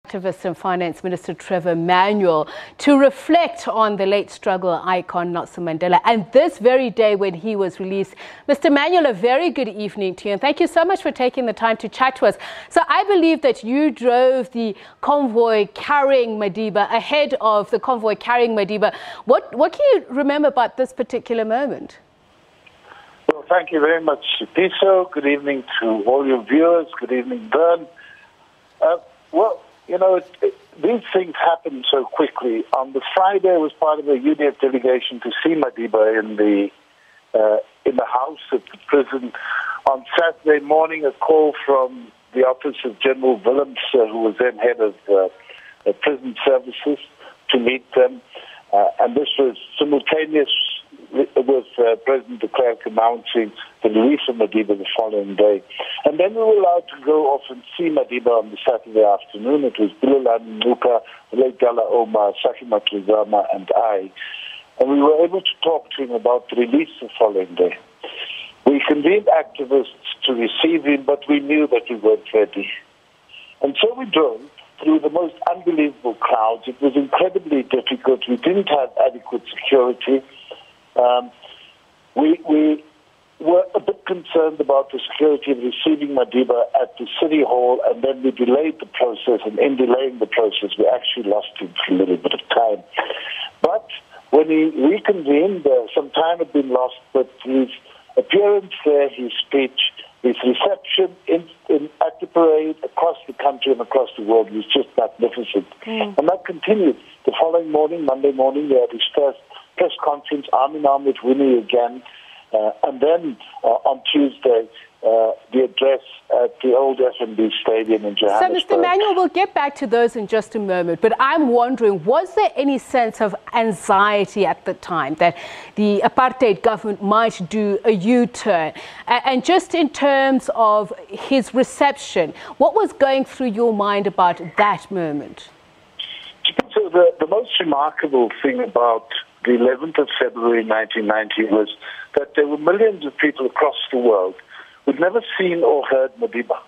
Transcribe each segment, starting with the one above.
Activist and Finance Minister Trevor to reflect on the late struggle icon Nelson Mandela, and this very day when he was released. Mr. Manuel, a very good evening to you, and thank you so much for taking the time to chat to us. So I believe that you drove the convoy carrying Madiba, ahead of the convoy carrying Madiba. What can you remember about this particular moment? Well, thank you very much, Piso. Good evening to all your viewers. Good evening, Verne. Well, you know, these things happen so quickly. On the Friday, I was part of a UNIF delegation to see Madiba in the house at the prison. On Saturday morning, a call from the office of General Willems, who was then head of prison services, to meet them. And this was simultaneous with President de Klerk announcing the release of Madiba the following day. And then we were allowed to go off and see Madiba on the Saturday afternoon. It was Bilal Nuka, Dala Omar, Saki Matlizama, and I. And we were able to talk to him about the release the following day. We convened activists to receive him, but we knew that we weren't ready. And so we drove through the most unbelievable crowds. It was incredibly difficult. We didn't have adequate security. We were a bit concerned about the security of receiving Madiba at the City Hall, and then we delayed the process, and in delaying the process, we actually lost him for a little bit of time. But when he reconvened, some time had been lost, but his appearance there, his speech, his reception at the parade across the country and across the world was just magnificent. And that continued. The following morning, Monday morning, we had his first press conference, arm in arm with Winnie again. And then on Tuesday, the address at the old FNB Stadium in Johannesburg. So, Mr. Manuel, we'll get back to those in just a moment. But I'm wondering, was there any sense of anxiety at the time that the apartheid government might do a U-turn? And just in terms of his reception, what was going through your mind about that moment? So the most remarkable thing about the 11th of February 1990 was that there were millions of people across the world who'd never seen or heard Madiba,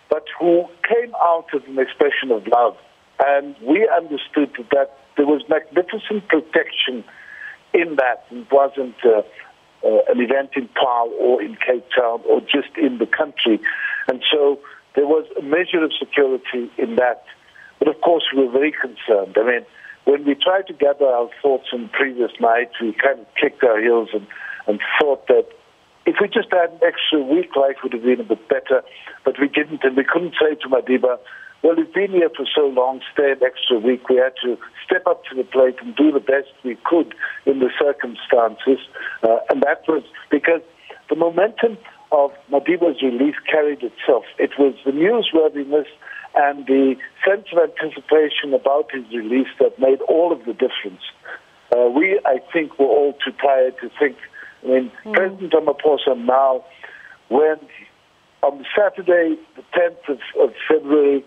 but who came out as an expression of love. And we understood that there was magnificent protection in that. It wasn't an event in Paarl or in Cape Town or just in the country. And so there was a measure of security in that. But of course, we were very concerned. I mean, when we tried to gather our thoughts on the previous night, we kind of kicked our heels and thought that if we just had an extra week, life would have been a bit better. But we didn't, and we couldn't say to Madiba, well, we've been here for so long, stay an extra week. We had to step up to the plate and do the best we could in the circumstances. And that was because the momentum of Madiba's release carried itself. It was the newsworthiness and the sense of anticipation about his release that made all of the difference. We, I think, were all too tired to think. I mean, President Ramaphosa now, when on Saturday, the 10th of February,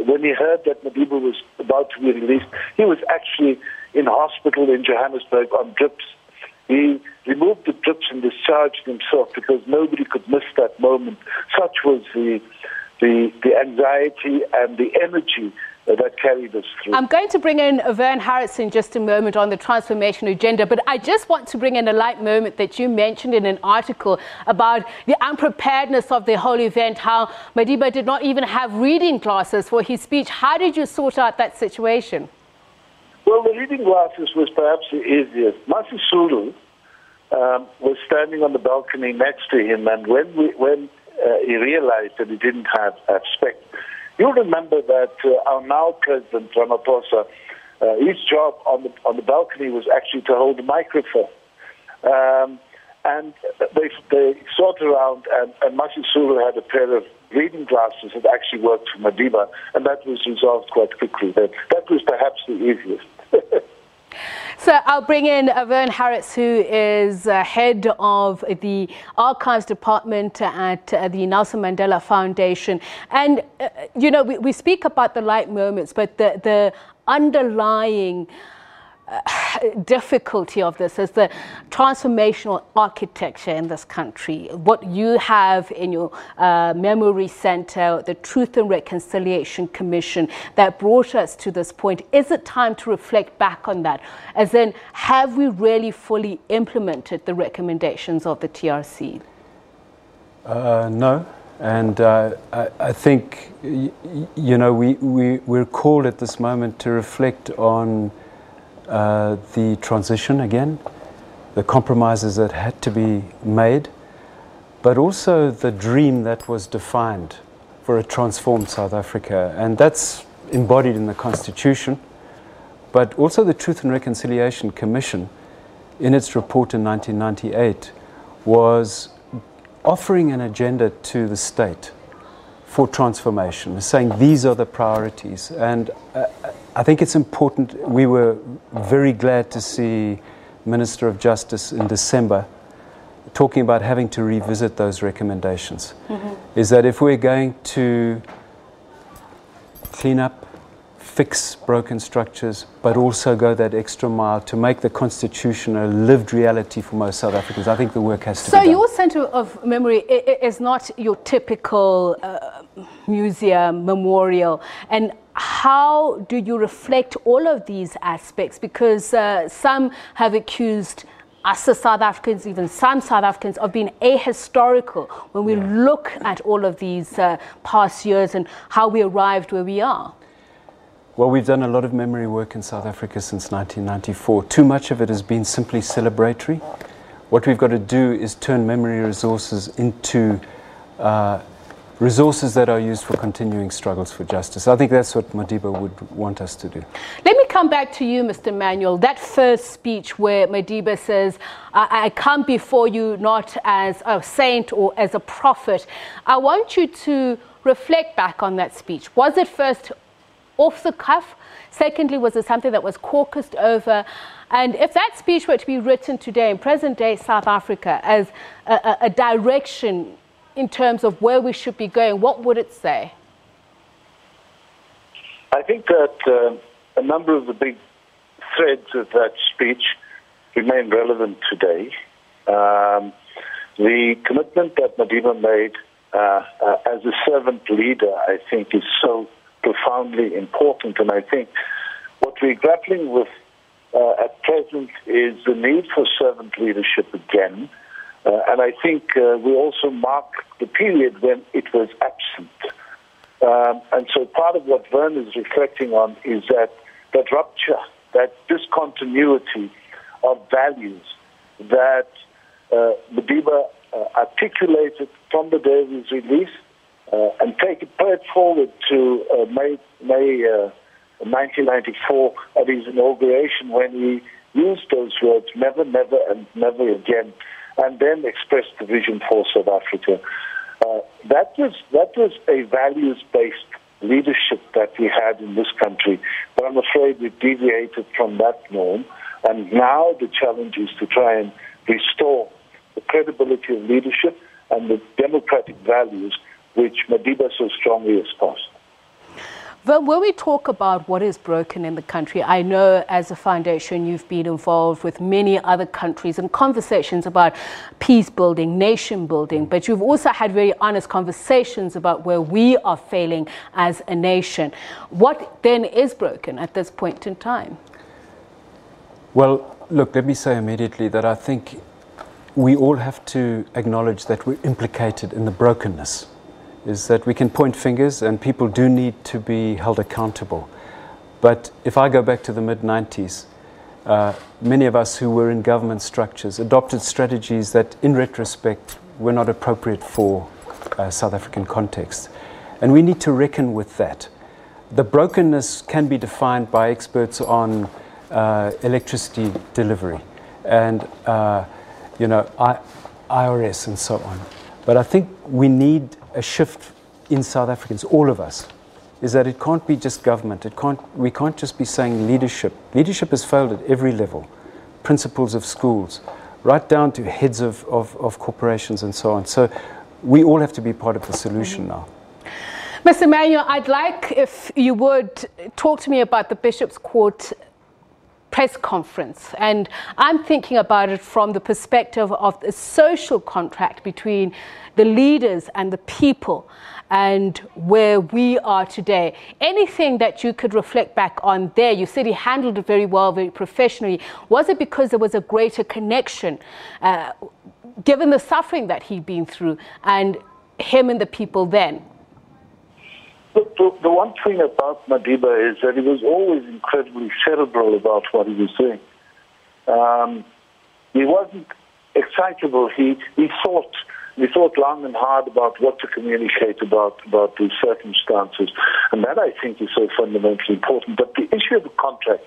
when he heard that Madiba was about to be released, he was actually in hospital in Johannesburg on drips. He removed the drips and discharged himself because nobody could miss that moment. Such was the anxiety and the energy that carried us through. I'm going to bring in Verne in just a moment on the transformation agenda, but I just want to bring in a light moment that you mentioned in an article about the unpreparedness of the whole event, how Madiba did not even have reading glasses for his speech. How did you sort out that situation? Well, the reading glasses was perhaps the easiest. Masisulu was standing on the balcony next to him, and when he realized that he didn't have spec. You'll remember that our now President Ramaphosa, his job on the balcony was actually to hold the microphone. And they sought around, and Masisulu had a pair of reading glasses that actually worked for Madiba, and that was resolved quite quickly. That was perhaps the easiest. So I'll bring in Verne, who is head of the Archives Department at the Nelson Mandela Foundation. And, you know, we speak about the light moments, but the underlying difficulty of this is the transformational architecture in this country. What you have in your memory center, the Truth and Reconciliation Commission that brought us to this point. Is it time to reflect back on that? As in, have we really fully implemented the recommendations of the TRC? No. And I think, we're called at this moment to reflect on the transition again, the compromises that had to be made, but also the dream that was defined for a transformed South Africa. And that's embodied in the Constitution, but also the Truth and Reconciliation Commission, in its report in 1998, was offering an agenda to the state for transformation, saying these are the priorities. And I think it's important. We were very glad to see Minister of Justice in December talking about having to revisit those recommendations. Is that if we're going to clean up, fix broken structures, but also go that extra mile to make the Constitution a lived reality for most South Africans, I think the work has to be done. So your Centre of Memory is not your typical museum, memorial. And how do you reflect all of these aspects? Because some have accused us as South Africans, even some South Africans, of being ahistorical when we look at all of these past years and how we arrived where we are. Well, we've done a lot of memory work in South Africa since 1994. Too much of it has been simply celebratory. What we've got to do is turn memory resources into resources that are used for continuing struggles for justice. I think that's what Madiba would want us to do. Let me come back to you, Mr. Manuel. That first speech where Madiba says, I come before you not as a saint or as a prophet. I want you to reflect back on that speech. Was it first off the cuff? Secondly, was it something that was caucused over? And if that speech were to be written today in present-day South Africa as a direction in terms of where we should be going, what would it say? I think that a number of the big threads of that speech remain relevant today. The commitment that Madiba made as a servant leader, I think, is so profoundly important. And I think what we're grappling with at present is the need for servant leadership again. And I think we also mark the period when it was absent. And so part of what Verne is reflecting on is that rupture, that discontinuity of values that Madiba articulated from the day of his release, and play it forward to May 1994 at his inauguration, when he used those words, never, never, and never again, and then expressed the vision for South Africa. That was a values-based leadership that we had in this country, but I'm afraid we deviated from that norm, and now the challenge is to try and restore the credibility of leadership and the democratic values which Madiba so strongly espoused. Well, when we talk about what is broken in the country, I know as a foundation you've been involved with many other countries in conversations about peace building, nation building, but you've also had very honest conversations about where we are failing as a nation. What then is broken at this point in time? Well, look, let me say immediately that I think we all have to acknowledge that we're implicated in the brokenness. Is that we can point fingers and people do need to be held accountable. But if I go back to the mid-90s, many of us who were in government structures adopted strategies that in retrospect were not appropriate for South African context. And we need to reckon with that. The brokenness can be defined by experts on electricity delivery and IRS and so on. But I think we need a shift in South Africans, all of us, is that it can't be just government. We can't just be saying leadership. Leadership has failed at every level. Principals of schools, right down to heads of corporations and so on. So we all have to be part of the solution now. Mr. Manuel, I'd like if you would talk to me about the Bishop's Court press conference, and I'm thinking about it from the perspective of the social contract between the leaders and the people and where we are today. Anything that you could reflect back on there? You said he handled it very well, very professionally. Was it because there was a greater connection, given the suffering that he'd been through, and him and the people then? The one thing about Madiba is that he was always incredibly cerebral about what he was doing. He wasn't excitable. He thought long and hard about what to communicate about the circumstances. And that, I think, is so fundamentally important. But the issue of the contract,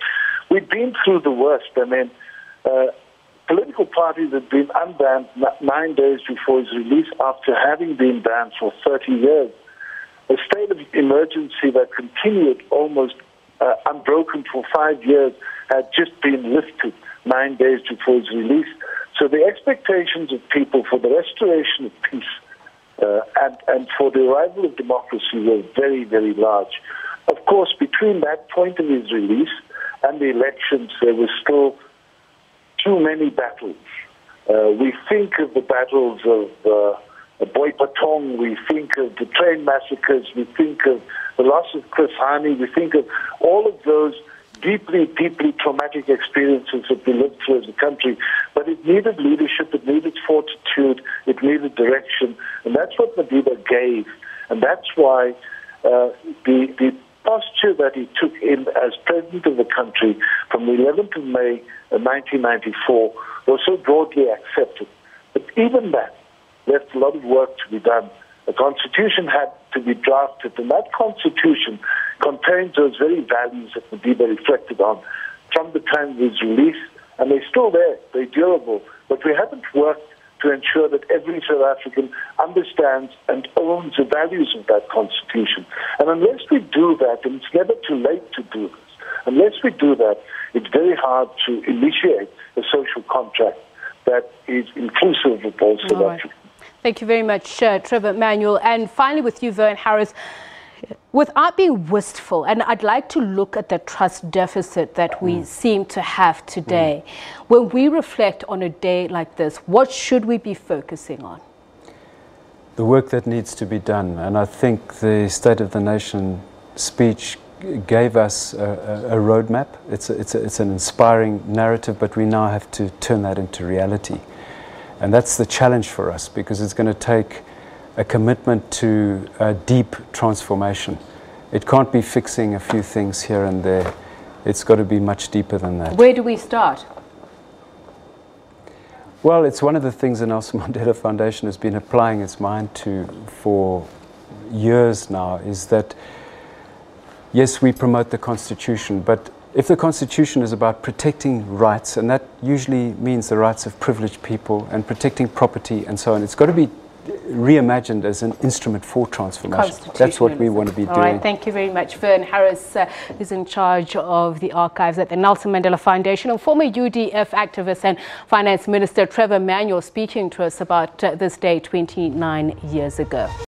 we've been through the worst. I mean, political parties had been unbanned 9 days before his release after having been banned for 30 years. A state of emergency that continued almost unbroken for 5 years had just been lifted 9 days before his release. So the expectations of people for the restoration of peace and for the arrival of democracy were very, very large. Of course, between that point of his release and the elections, there were still too many battles. We think of the battles of Boipatong, we think of the train massacres, we think of the loss of Chris Hani, we think of all of those deeply, deeply traumatic experiences that we lived through as a country. But it needed leadership, it needed fortitude, it needed direction, and that's what Madiba gave. And that's why the posture that he took in as president of the country from the 11th of May 1994 was so broadly accepted. But even that left a lot of work to be done. A constitution had to be drafted, and that constitution contains those very values that Madiba reflected on from the time of his release, and they're still there, they're durable, but we haven't worked to ensure that every South African understands and owns the values of that constitution. And unless we do that, and it's never too late to do this, unless we do that, it's very hard to initiate a social contract that is inclusive of all South Africans. Thank you very much, Trevor Manuel. And finally with you, Verne Harris, without being wistful, and I'd like to look at the trust deficit that we seem to have today. When we reflect on a day like this, what should we be focusing on? The work that needs to be done. And I think the State of the Nation speech gave us a roadmap. It's an inspiring narrative, but we now have to turn that into reality. And that's the challenge for us, because it's going to take a commitment to a deep transformation. It can't be fixing a few things here and there. It's got to be much deeper than that. Where do we start? Well, it's one of the things the Nelson Mandela Foundation has been applying its mind to for years now, is that, yes, we promote the Constitution, but if the Constitution is about protecting rights, and that usually means the rights of privileged people and protecting property and so on, it's got to be reimagined as an instrument for transformation. That's what we want to be doing. All right, thank you very much. Verne Harris is in charge of the archives at the Nelson Mandela Foundation, and former UDF activist and Finance Minister Trevor Manuel speaking to us about this day 29 years ago.